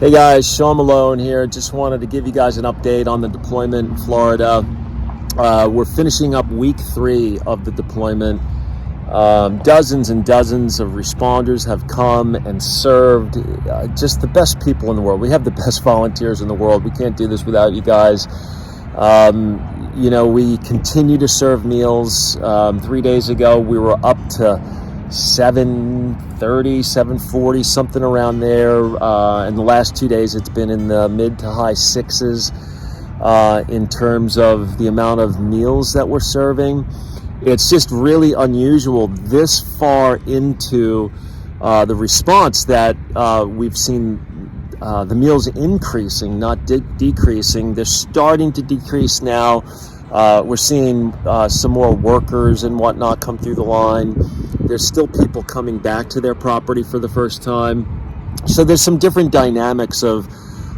Hey guys, Sean Malone here. Just wanted to give you guys an update on the deployment in Florida. We're finishing up week 3 of the deployment. Dozens and dozens of responders have come and served. Just the best people in the world. We have the best volunteers in the world. We can't do this without you guys. We continue to serve meals. 3 days ago, we were up to 7:30, 7:40, something around there. In the last 2 days, it's been in the mid to high 6s in terms of the amount of meals that we're serving. It's just really unusual this far into the response that we've seen the meals increasing, not decreasing. They're starting to decrease now. We're seeing some more workers and whatnot come through the line. There's still people coming back to their property for the first time. So there's some different dynamics of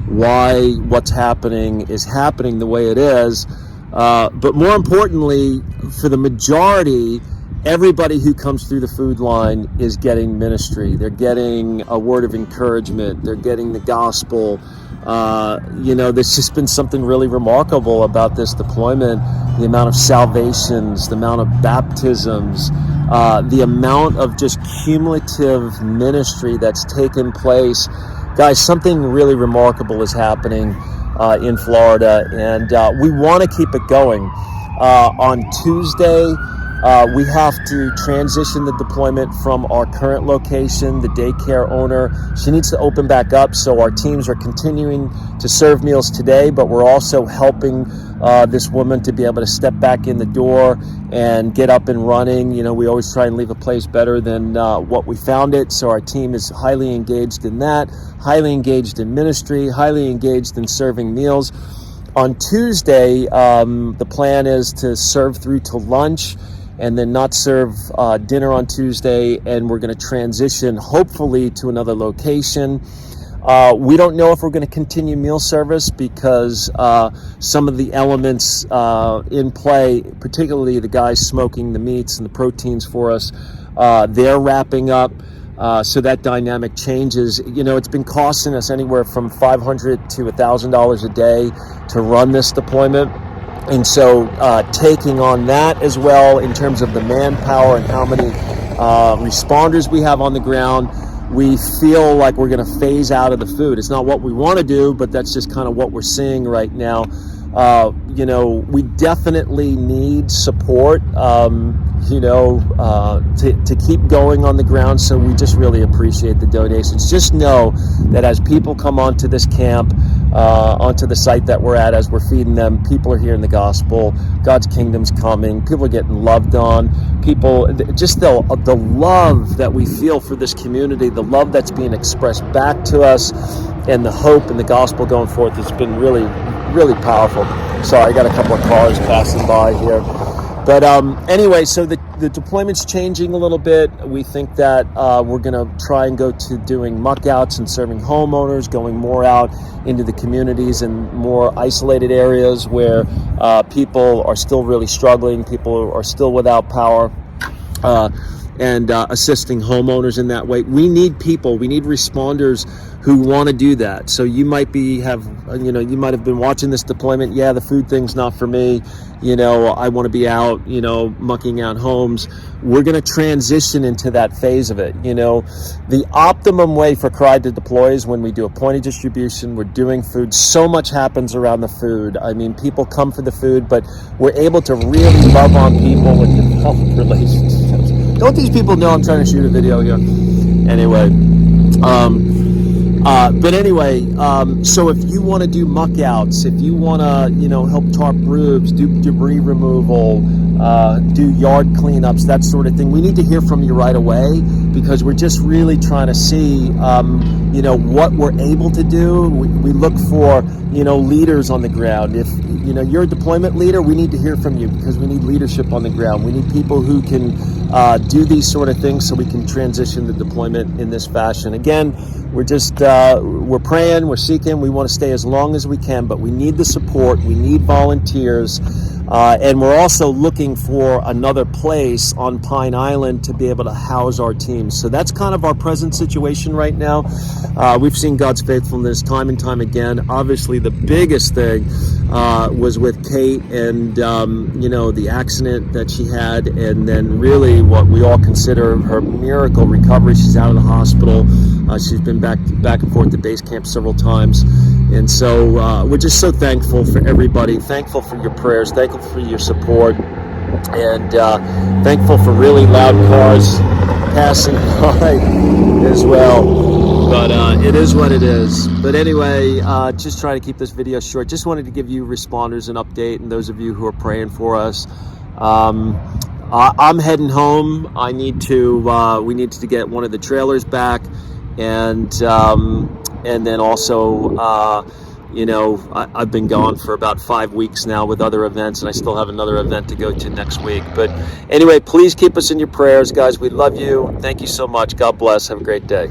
why what's happening is happening the way it is. But more importantly, for the majority, everybody who comes through the food line is getting ministry. They're getting a word of encouragement. They're getting the gospel. There's just been something really remarkable about this deployment. The amount of salvations, the amount of baptisms, the amount of just cumulative ministry that's taken place. Guys, something really remarkable is happening in Florida, and we want to keep it going. On Tuesday, we have to transition the deployment from our current location, the daycare owner. She needs to open back up, so our teams are continuing to serve meals today, but we're also helping this woman to be able to step back in the door and get up and running. We always try and leave a place better than what we found it, so our team is highly engaged in that, highly engaged in ministry, highly engaged in serving meals. On Tuesday, the plan is to serve through to lunch and then not serve dinner on Tuesday, and we're going to transition hopefully to another location. We don't know if we're going to continue meal service because some of the elements in play, particularly the guys smoking the meats and the proteins for us, they're wrapping up. So that dynamic changes. It's been costing us anywhere from $500 to $1,000 a day to run this deployment. And so taking on that as well in terms of the manpower and how many responders we have on the ground, we feel like we're going to phase out of the food. It's not what we want to do, but that's just kind of what we're seeing right now. We definitely need support, to keep going on the ground. So we just really appreciate the donations. Just know that as people come onto this camp, onto the site that we're at, as we're feeding them, people are hearing the gospel. God's kingdom's coming. People are getting loved on. People, just the love that we feel for this community, the love that's being expressed back to us, and the hope and the gospel going forth has been really, really powerful. Sorry, I got a couple of cars passing by here. But anyway, so the deployment's changing a little bit. We think that we're going to try and go to doing muck outs and serving homeowners, going more out into the communities and more isolated areas where people are still really struggling, people are still without power, and assisting homeowners in that way. We need people, we need responders who want to do that. So you might have been watching this deployment. Yeah, the food thing's not for me. I want to be out, mucking out homes. We're going to transition into that phase of it. The optimum way for CRI to deploy is when we do a point of distribution. We're doing food. So much happens around the food. I mean, people come for the food, but we're able to really love on people and develop relationships. Don't these people know I'm trying to shoot a video here? Anyway, so if you want to do muck outs, if you want to, help tarp roofs, do debris removal, do yard cleanups, that sort of thing, we need to hear from you right away, because we're just really trying to see, what we're able to do. We look for, leaders on the ground. If, you're a deployment leader, we need to hear from you, because we need leadership on the ground. We need people who can do these sort of things so we can transition the deployment in this fashion. Again, we're just, we're praying, we're seeking, we want to stay as long as we can, but we need the support, we need volunteers. And we're also looking for another place on Pine Island to be able to house our team. So that's kind of our present situation right now. We've seen God's faithfulness time and time again. Obviously, the biggest thing was with Kate and, the accident that she had, and then really what we all consider her miracle recovery. She's out of the hospital. She's been back and forth to base camp several times. And so we're just so thankful for everybody, thankful for your prayers, thankful for your support, and thankful for really loud cars passing by as well. But it is what it is. But anyway, just trying to keep this video short. Just wanted to give you responders an update, and those of you who are praying for us. I'm heading home. We needed to get one of the trailers back, and then also, I've been gone for about 5 weeks now with other events, and I still have another event to go to next week. But anyway, please keep us in your prayers, guys. We love you. Thank you so much. God bless. Have a great day.